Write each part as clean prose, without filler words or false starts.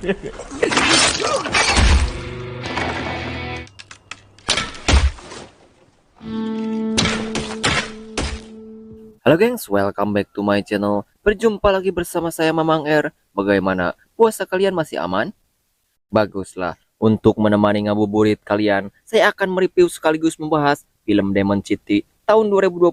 Halo gengs, welcome back to my channel. Berjumpa lagi bersama saya Mamang R. Bagaimana? Puasa kalian masih aman? Baguslah. Untuk menemani ngabuburit kalian, saya akan mereview sekaligus membahas film Demon City tahun 2025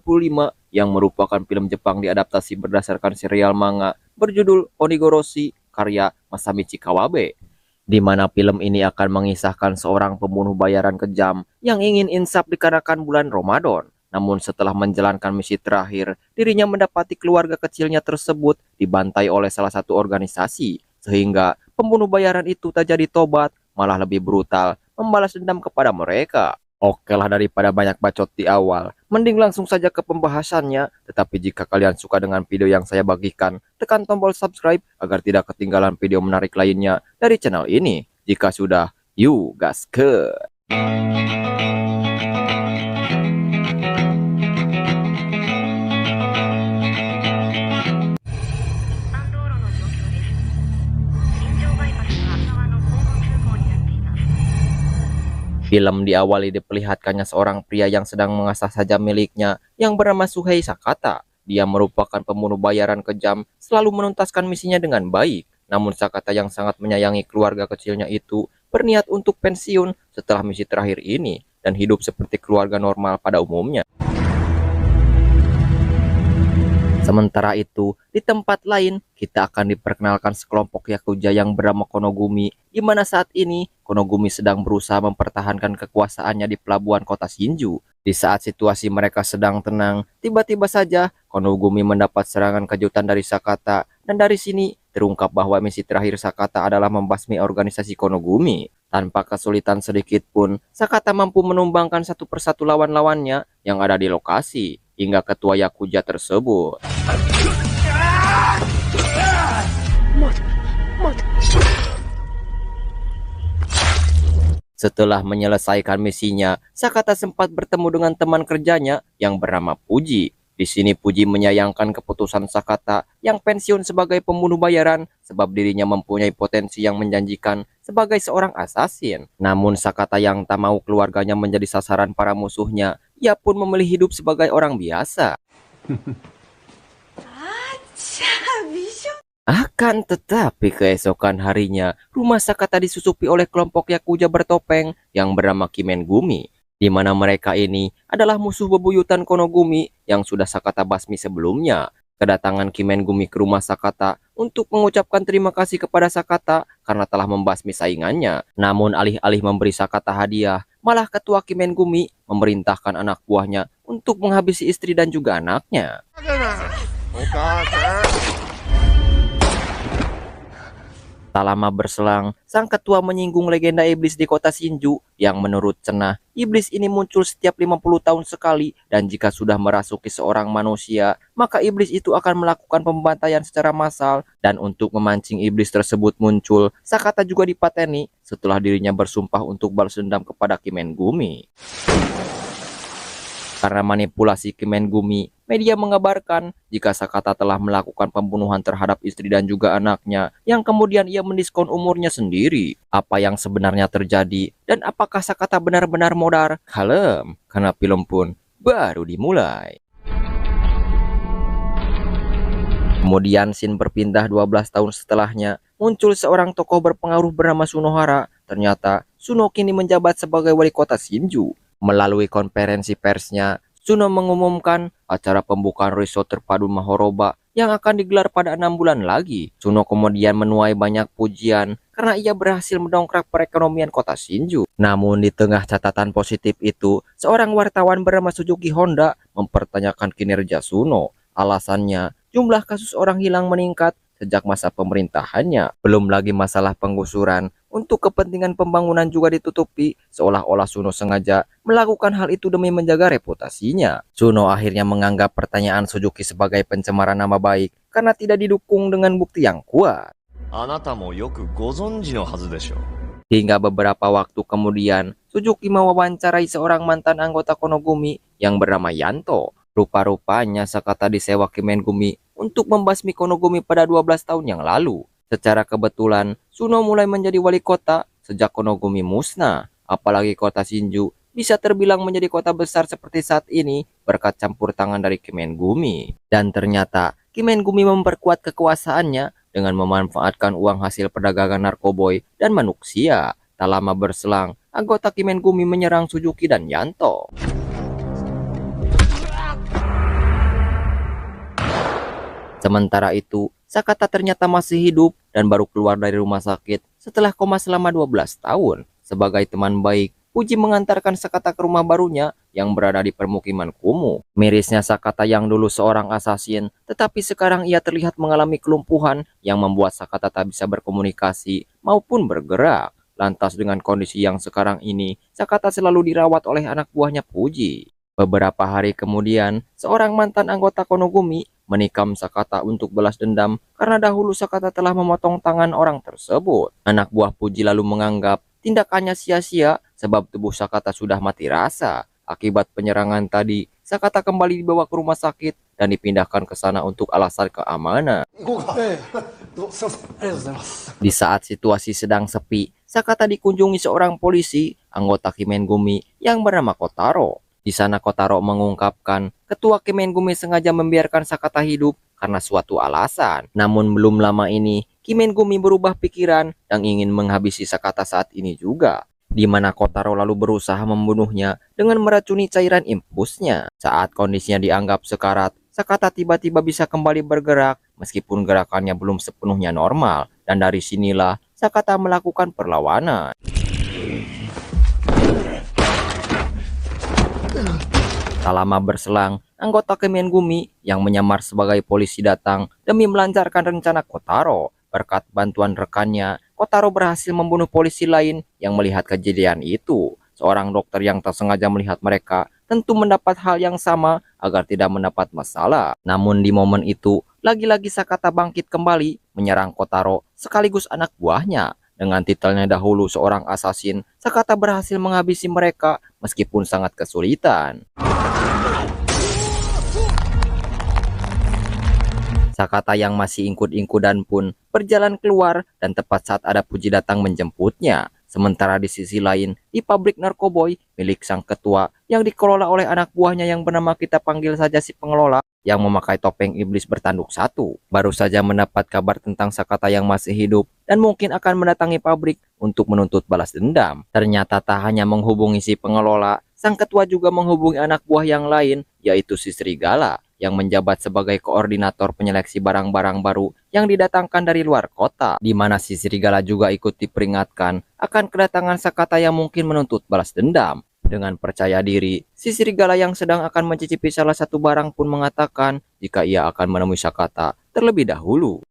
yang merupakan film Jepang diadaptasi berdasarkan serial manga berjudul Onigoroshi karya Masamichi Kawabe. Di mana film ini akan mengisahkan seorang pembunuh bayaran kejam yang ingin insaf dikarenakan bulan Ramadan. Namun setelah menjalankan misi terakhir, dirinya mendapati keluarga kecilnya tersebut dibantai oleh salah satu organisasi. Sehingga pembunuh bayaran itu tak jadi tobat, malah lebih brutal membalas dendam kepada mereka. Oke lah, daripada banyak bacot di awal, mending langsung saja ke pembahasannya. Tetapi jika kalian suka dengan video yang saya bagikan, tekan tombol subscribe agar tidak ketinggalan video menarik lainnya dari channel ini. Jika sudah, yuk gaskeun. Film diawali diperlihatkannya seorang pria yang sedang mengasah saja miliknya yang bernama Suhei Sakata. Dia merupakan pembunuh bayaran kejam, selalu menuntaskan misinya dengan baik. Namun Sakata yang sangat menyayangi keluarga kecilnya itu berniat untuk pensiun setelah misi terakhir ini dan hidup seperti keluarga normal pada umumnya. Sementara itu, di tempat lain, kita akan diperkenalkan sekelompok Yakuza yang bernama Konogumi, di mana saat ini Konogumi sedang berusaha mempertahankan kekuasaannya di pelabuhan kota Shinju. Di saat situasi mereka sedang tenang, tiba-tiba saja Konogumi mendapat serangan kejutan dari Sakata, dan dari sini terungkap bahwa misi terakhir Sakata adalah membasmi organisasi Konogumi. Tanpa kesulitan sedikit pun, Sakata mampu menumbangkan satu persatu lawan-lawannya yang ada di lokasi, hingga ketua Yakuza tersebut. Setelah menyelesaikan misinya, Sakata sempat bertemu dengan teman kerjanya yang bernama Puji. Di sini Puji menyayangkan keputusan Sakata yang pensiun sebagai pembunuh bayaran sebab dirinya mempunyai potensi yang menjanjikan sebagai seorang assassin. Namun Sakata yang tak mau keluarganya menjadi sasaran para musuhnya, ia pun memilih hidup sebagai orang biasa. Akan tetapi keesokan harinya, rumah Sakata disusupi oleh kelompok Yakuza bertopeng yang bernama Kimengumi, di mana mereka ini adalah musuh bebuyutan Konogumi yang sudah Sakata basmi sebelumnya. Kedatangan Kimengumi ke rumah Sakata untuk mengucapkan terima kasih kepada Sakata karena telah membasmi saingannya. Namun alih-alih memberi Sakata hadiah, malah ketua Kimengumi memerintahkan anak buahnya untuk menghabisi istri dan juga anaknya. Tak lama berselang, sang ketua menyinggung legenda iblis di kota Shinju yang menurut cenah, iblis ini muncul setiap 50 tahun sekali dan jika sudah merasuki seorang manusia, maka iblis itu akan melakukan pembantaian secara massal dan untuk memancing iblis tersebut muncul, Sakata juga dipateni setelah dirinya bersumpah untuk balas dendam kepada Kimengumi. Karena manipulasi Kimengumi, media mengabarkan jika Sakata telah melakukan pembunuhan terhadap istri dan juga anaknya, yang kemudian ia mendiskon umurnya sendiri. Apa yang sebenarnya terjadi dan apakah Sakata benar-benar modar? Kalem, karena film pun baru dimulai. Kemudian scene berpindah 12 tahun setelahnya, muncul seorang tokoh berpengaruh bernama Sunohara. Ternyata Suno kini menjabat sebagai wali kota Shinju. Melalui konferensi persnya, Suno mengumumkan acara pembukaan resort terpadu Mahoroba yang akan digelar pada 6 bulan lagi. Suno kemudian menuai banyak pujian karena ia berhasil mendongkrak perekonomian kota Shinju. Namun di tengah catatan positif itu, seorang wartawan bernama Suzuki Honda mempertanyakan kinerja Suno. Alasannya, jumlah kasus orang hilang meningkat sejak masa pemerintahannya. Belum lagi masalah penggusuran untuk kepentingan pembangunan juga ditutupi, seolah-olah Suno sengaja melakukan hal itu demi menjaga reputasinya. Suno akhirnya menganggap pertanyaan Suzuki sebagai pencemaran nama baik karena tidak didukung dengan bukti yang kuat. Hingga beberapa waktu kemudian, Suzuki mewawancarai seorang mantan anggota Konogumi yang bernama Yanto. Rupa-rupanya Sakata disewa Kimengumi untuk membasmi Konogumi pada 12 tahun yang lalu. Secara kebetulan, Suno mulai menjadi wali kota sejak Konogumi musnah. Apalagi kota Shinju bisa terbilang menjadi kota besar seperti saat ini berkat campur tangan dari Kimengumi. Dan ternyata Kimengumi memperkuat kekuasaannya dengan memanfaatkan uang hasil perdagangan narkoboy dan manusia. Tak lama berselang, anggota Kimengumi menyerang Suzuki dan Yanto. Sementara itu, Sakata ternyata masih hidup dan baru keluar dari rumah sakit setelah koma selama 12 tahun. Sebagai teman baik, Puji mengantarkan Sakata ke rumah barunya yang berada di permukiman kumuh. Mirisnya Sakata yang dulu seorang asasin, tetapi sekarang ia terlihat mengalami kelumpuhan yang membuat Sakata tak bisa berkomunikasi maupun bergerak. Lantas dengan kondisi yang sekarang ini, Sakata selalu dirawat oleh anak buahnya Puji. Beberapa hari kemudian, seorang mantan anggota Konogumi menikam Sakata untuk balas dendam karena dahulu Sakata telah memotong tangan orang tersebut. Anak buah Puji lalu menganggap tindakannya sia-sia sebab tubuh Sakata sudah mati rasa. Akibat penyerangan tadi, Sakata kembali dibawa ke rumah sakit dan dipindahkan ke sana untuk alasan keamanan. Di saat situasi sedang sepi, Sakata dikunjungi seorang polisi, anggota Kimengumi yang bernama Kotaro. Di sana Kotaro mengungkapkan ketua Kimengumi sengaja membiarkan Sakata hidup karena suatu alasan. Namun belum lama ini Kimengumi berubah pikiran dan ingin menghabisi Sakata saat ini juga, di mana Kotaro lalu berusaha membunuhnya dengan meracuni cairan impusnya. Saat kondisinya dianggap sekarat, Sakata tiba-tiba bisa kembali bergerak meskipun gerakannya belum sepenuhnya normal, dan dari sinilah Sakata melakukan perlawanan. Tak lama berselang, anggota Kimengumi yang menyamar sebagai polisi datang demi melancarkan rencana Kotaro. Berkat bantuan rekannya, Kotaro berhasil membunuh polisi lain yang melihat kejadian itu. Seorang dokter yang tak sengaja melihat mereka tentu mendapat hal yang sama agar tidak mendapat masalah. Namun di momen itu, lagi-lagi Sakata bangkit kembali menyerang Kotaro sekaligus anak buahnya. Dengan titelnya dahulu seorang asasin, Sakata berhasil menghabisi mereka meskipun sangat kesulitan. Sakata yang masih ingkut-ingkudan pun berjalan keluar dan tepat saat ada Puji datang menjemputnya. Sementara di sisi lain, di pabrik narkoboy milik sang ketua yang dikelola oleh anak buahnya yang bernama kita panggil saja si pengelola, yang memakai topeng iblis bertanduk satu, baru saja mendapat kabar tentang Sakata yang masih hidup dan mungkin akan mendatangi pabrik untuk menuntut balas dendam. Ternyata tak hanya menghubungi si pengelola, sang ketua juga menghubungi anak buah yang lain, yaitu si Serigala, yang menjabat sebagai koordinator penyeleksi barang-barang baru yang didatangkan dari luar kota, di mana si Serigala juga ikut diperingatkan akan kedatangan Sakata yang mungkin menuntut balas dendam. Dengan percaya diri, si Serigala yang sedang akan mencicipi salah satu barang pun mengatakan jika ia akan menemui Sakata terlebih dahulu.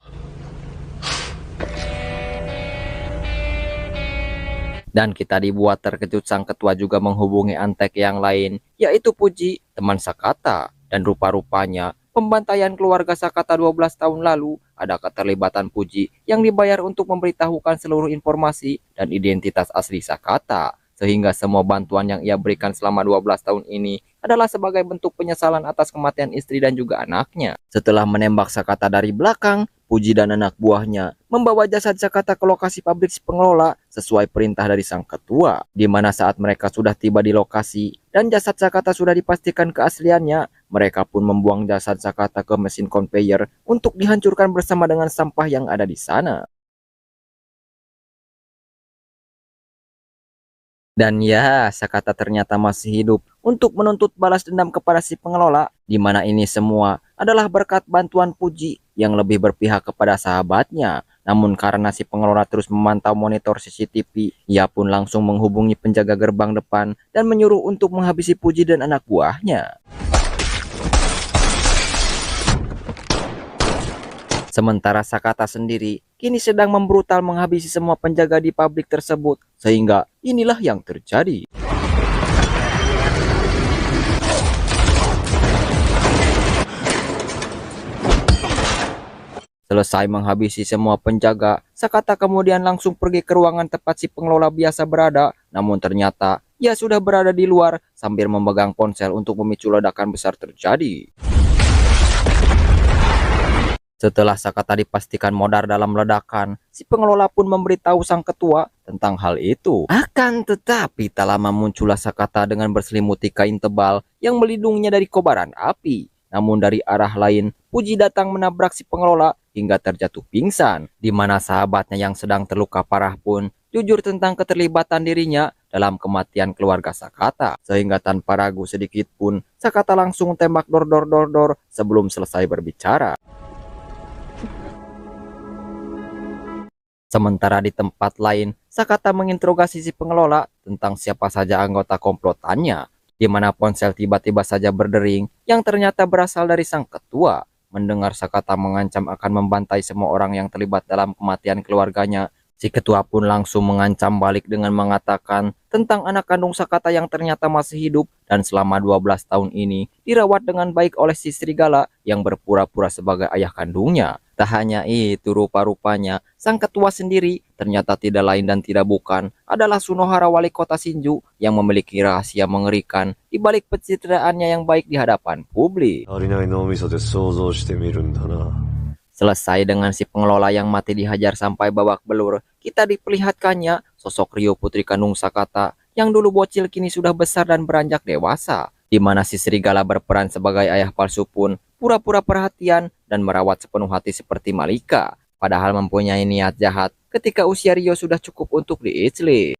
Dan kita dibuat terkejut sang ketua juga menghubungi antek yang lain, yaitu Puji, teman Sakata. Dan rupa-rupanya, pembantaian keluarga Sakata 12 tahun lalu ada keterlibatan Puji yang dibayar untuk memberitahukan seluruh informasi dan identitas asli Sakata. Sehingga semua bantuan yang ia berikan selama 12 tahun ini adalah sebagai bentuk penyesalan atas kematian istri dan juga anaknya. Setelah menembak Sakata dari belakang, Puji dan anak buahnya membawa jasad Sakata ke lokasi pabrik si pengelola sesuai perintah dari sang ketua. Di mana saat mereka sudah tiba di lokasi dan jasad Sakata sudah dipastikan keasliannya, mereka pun membuang jasad Sakata ke mesin conveyor untuk dihancurkan bersama dengan sampah yang ada di sana. Dan ya, Sakata ternyata masih hidup untuk menuntut balas dendam kepada si pengelola, di mana ini semua adalah berkat bantuan Puji yang lebih berpihak kepada sahabatnya. Namun karena si pengelola terus memantau monitor CCTV, ia pun langsung menghubungi penjaga gerbang depan dan menyuruh untuk menghabisi Puji dan anak buahnya. Sementara Sakata sendiri kini sedang membrutal menghabisi semua penjaga di pabrik tersebut, sehingga inilah yang terjadi. Selesai menghabisi semua penjaga, Sakata kemudian langsung pergi ke ruangan tempat si pengelola biasa berada, namun ternyata ia sudah berada di luar sambil memegang ponsel untuk memicu ledakan besar terjadi. Setelah Sakata dipastikan modar dalam ledakan, si pengelola pun memberitahu sang ketua tentang hal itu. Akan tetapi tak lama muncullah Sakata dengan berselimuti kain tebal yang melindunginya dari kobaran api. Namun dari arah lain, Puji datang menabrak si pengelola hingga terjatuh pingsan, di mana sahabatnya yang sedang terluka parah pun jujur tentang keterlibatan dirinya dalam kematian keluarga Sakata. Sehingga tanpa ragu sedikit pun, Sakata langsung tembak dor sebelum selesai berbicara. Sementara di tempat lain, Sakata menginterogasi si pengelola tentang siapa saja anggota komplotannya, di mana ponsel tiba-tiba saja berdering yang ternyata berasal dari sang ketua. Mendengar Sakata mengancam akan membantai semua orang yang terlibat dalam kematian keluarganya, si ketua pun langsung mengancam balik dengan mengatakan tentang anak kandung Sakata yang ternyata masih hidup dan selama 12 tahun ini dirawat dengan baik oleh si serigala yang berpura-pura sebagai ayah kandungnya. Tak hanya itu, rupa-rupanya sang ketua sendiri ternyata tidak lain dan tidak bukan adalah Sunohara wali kota Shinju yang memiliki rahasia mengerikan di balik pencitraannya yang baik di hadapan publik. Selesai dengan si pengelola yang mati dihajar sampai babak belur, kita diperlihatkannya sosok Ryo putri kandung Sakata yang dulu bocil kini sudah besar dan beranjak dewasa, di mana si serigala berperan sebagai ayah palsu pun pura-pura perhatian dan merawat sepenuh hati seperti Malika, padahal mempunyai niat jahat ketika usia Ryo sudah cukup untuk diicli.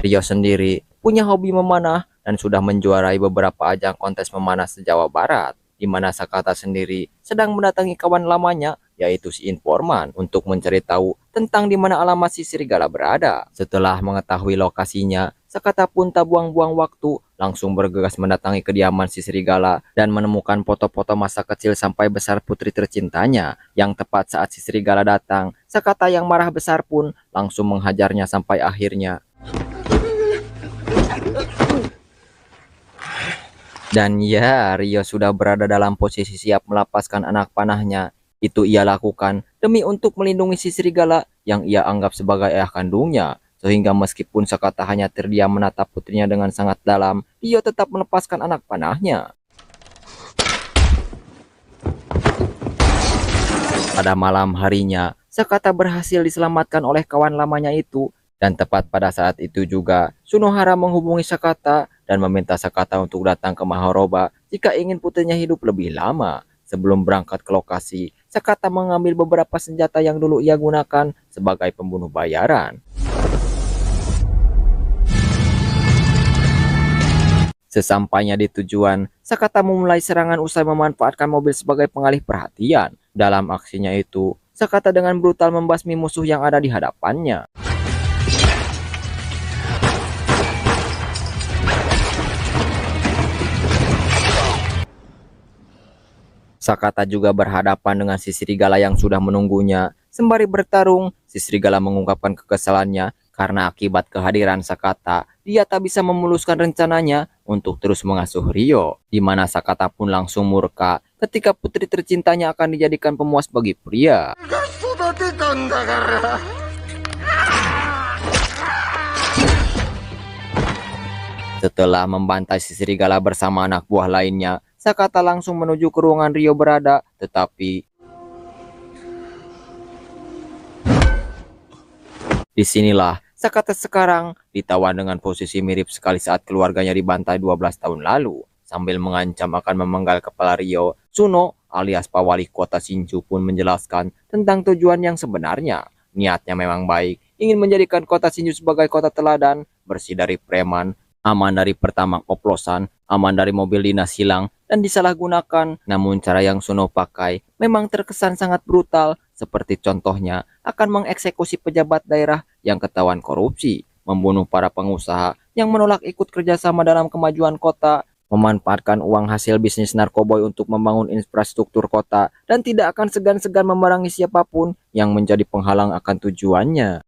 Ryo sendiri punya hobi memanah dan sudah menjuarai beberapa ajang kontes memanah se-Jawa Barat, di mana Sakata sendiri sedang mendatangi kawan lamanya, yaitu si informan, untuk mencari tahu tentang di mana alamat si serigala berada. Setelah mengetahui lokasinya, Sakata pun tak buang-buang waktu, langsung bergegas mendatangi kediaman si serigala dan menemukan foto-foto masa kecil sampai besar putri tercintanya. Yang tepat saat si serigala datang, Sakata yang marah besar pun langsung menghajarnya sampai akhirnya. Dan ya, Ryo sudah berada dalam posisi siap melepaskan anak panahnya. Itu ia lakukan demi untuk melindungi si serigala yang ia anggap sebagai ayah kandungnya. Sehingga meskipun Sakata hanya terdiam menatap putrinya dengan sangat dalam, Ryo tetap melepaskan anak panahnya. Pada malam harinya, Sakata berhasil diselamatkan oleh kawan lamanya itu. Dan tepat pada saat itu juga, Sunohara menghubungi Sakata dan meminta Sakata untuk datang ke Mahoroba jika ingin putrinya hidup lebih lama. Sebelum berangkat ke lokasi, Sakata mengambil beberapa senjata yang dulu ia gunakan sebagai pembunuh bayaran. Sesampainya di tujuan, Sakata memulai serangan usai memanfaatkan mobil sebagai pengalih perhatian. Dalam aksinya itu, Sakata dengan brutal membasmi musuh yang ada di hadapannya. Sakata juga berhadapan dengan si serigala yang sudah menunggunya. Sembari bertarung, si serigala mengungkapkan kekesalannya karena akibat kehadiran Sakata, dia tak bisa memuluskan rencananya untuk terus mengasuh Ryo, di mana Sakata pun langsung murka ketika putri tercintanya akan dijadikan pemuas bagi pria. Setelah membantai si serigala bersama anak buah lainnya, Sakata langsung menuju ke ruangan Ryo berada, tetapi disinilah Sakata sekarang ditawan dengan posisi mirip sekali saat keluarganya dibantai 12 tahun lalu. Sambil mengancam akan memenggal kepala Ryo, Suno alias Pak Wali Kota Shinju pun menjelaskan tentang tujuan yang sebenarnya. Niatnya memang baik, ingin menjadikan kota Shinju sebagai kota teladan, bersih dari preman, aman dari pertamax oplosan, aman dari mobil dinas hilang dan disalahgunakan. Namun cara yang Suno pakai memang terkesan sangat brutal, seperti contohnya akan mengeksekusi pejabat daerah yang ketahuan korupsi, membunuh para pengusaha yang menolak ikut kerjasama dalam kemajuan kota, memanfaatkan uang hasil bisnis narkoboy untuk membangun infrastruktur kota, dan tidak akan segan-segan memerangi siapapun yang menjadi penghalang akan tujuannya.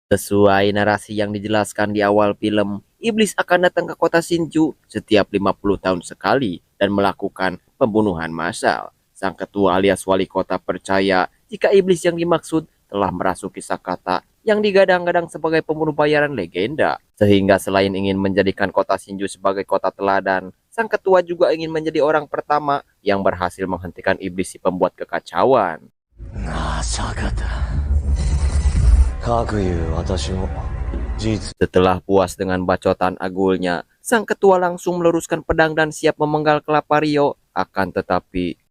Sesuai narasi yang dijelaskan di awal film, iblis akan datang ke kota Shinju setiap 50 tahun sekali dan melakukan pembunuhan massal. Sang ketua alias wali kota percaya jika iblis yang dimaksud telah merasuki Sakata yang digadang-gadang sebagai pembunuh bayaran legenda. Sehingga selain ingin menjadikan kota Shinju sebagai kota teladan, sang ketua juga ingin menjadi orang pertama yang berhasil menghentikan iblis si pembuat kekacauan. Setelah puas dengan bacotan agulnya, sang ketua langsung meluruskan pedang dan siap memenggal kelapa Ryo. Akan tetapi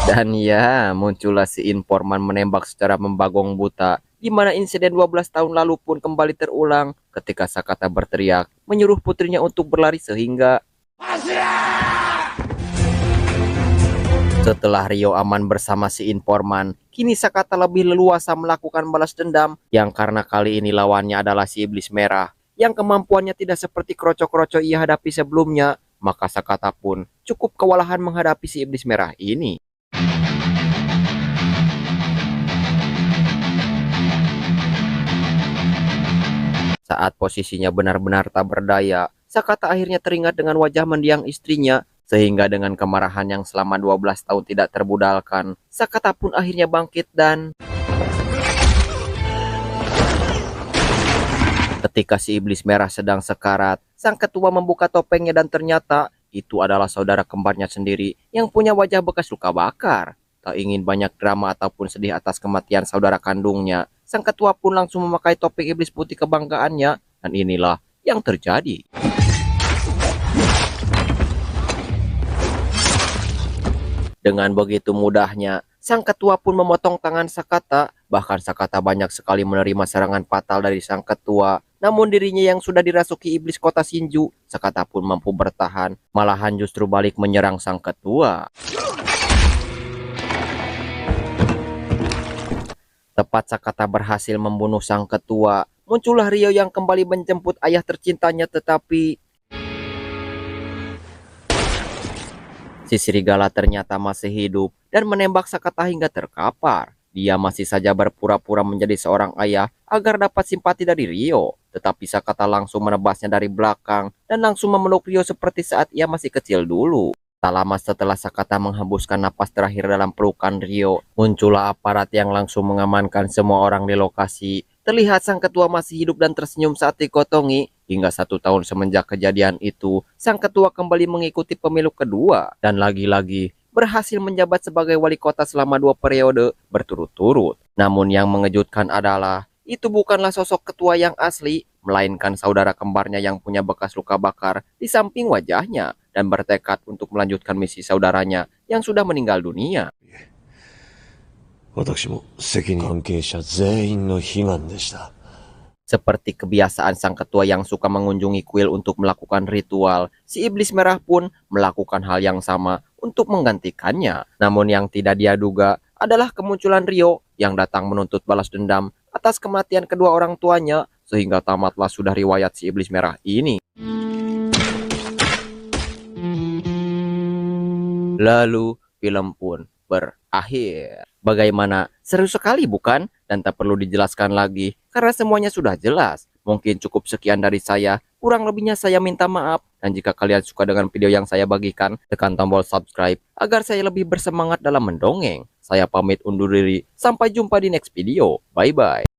dan ya, muncullah si informan menembak secara membagong buta, di mana insiden 12 tahun lalu pun kembali terulang ketika Sakata berteriak, menyuruh putrinya untuk berlari sehingga setelah Ryo aman bersama si informan, kini Sakata lebih leluasa melakukan balas dendam yang karena kali ini lawannya adalah si iblis merah yang kemampuannya tidak seperti kroco-kroco ia hadapi sebelumnya, maka Sakata pun cukup kewalahan menghadapi si iblis merah ini. Saat posisinya benar-benar tak berdaya, Sakata akhirnya teringat dengan wajah mendiang istrinya, sehingga dengan kemarahan yang selama 12 tahun tidak terbudalkan, Sakata pun akhirnya bangkit dan ketika si iblis merah sedang sekarat, sang ketua membuka topengnya dan ternyata itu adalah saudara kembarnya sendiri yang punya wajah bekas luka bakar. Tak ingin banyak drama ataupun sedih atas kematian saudara kandungnya, sang ketua pun langsung memakai topeng iblis putih kebanggaannya, dan inilah yang terjadi. Dengan begitu mudahnya, sang ketua pun memotong tangan Sakata, bahkan Sakata banyak sekali menerima serangan fatal dari sang ketua. Namun dirinya yang sudah dirasuki iblis kota Shinju, Sakata pun mampu bertahan, malahan justru balik menyerang sang ketua. Tepat Sakata berhasil membunuh sang ketua, muncullah Ryo yang kembali menjemput ayah tercintanya, tetapi si serigala ternyata masih hidup dan menembak Sakata hingga terkapar. Dia masih saja berpura-pura menjadi seorang ayah agar dapat simpati dari Ryo, tetapi Sakata langsung menebasnya dari belakang dan langsung memeluk Ryo seperti saat ia masih kecil dulu. Tak lama setelah Sakata menghembuskan napas terakhir dalam pelukan Ryo, muncullah aparat yang langsung mengamankan semua orang di lokasi. Terlihat sang ketua masih hidup dan tersenyum saat dikotongi. Hingga 1 tahun semenjak kejadian itu, sang ketua kembali mengikuti pemilu kedua dan lagi-lagi berhasil menjabat sebagai wali kota selama 2 periode berturut-turut. Namun yang mengejutkan adalah itu bukanlah sosok ketua yang asli, melainkan saudara kembarnya yang punya bekas luka bakar di samping wajahnya dan bertekad untuk melanjutkan misi saudaranya yang sudah meninggal dunia. Seperti kebiasaan sang ketua yang suka mengunjungi kuil untuk melakukan ritual, si iblis merah pun melakukan hal yang sama untuk menggantikannya. Namun yang tidak dia duga adalah kemunculan Ryo yang datang menuntut balas dendam atas kematian kedua orang tuanya, sehingga tamatlah sudah riwayat si iblis merah ini. Lalu film pun berakhir. Bagaimana? Seru sekali bukan? Dan tak perlu dijelaskan lagi karena semuanya sudah jelas. Mungkin cukup sekian dari saya. Kurang lebihnya saya minta maaf. Dan jika kalian suka dengan video yang saya bagikan, tekan tombol subscribe agar saya lebih bersemangat dalam mendongeng. Saya pamit undur diri. Sampai jumpa di next video. Bye bye.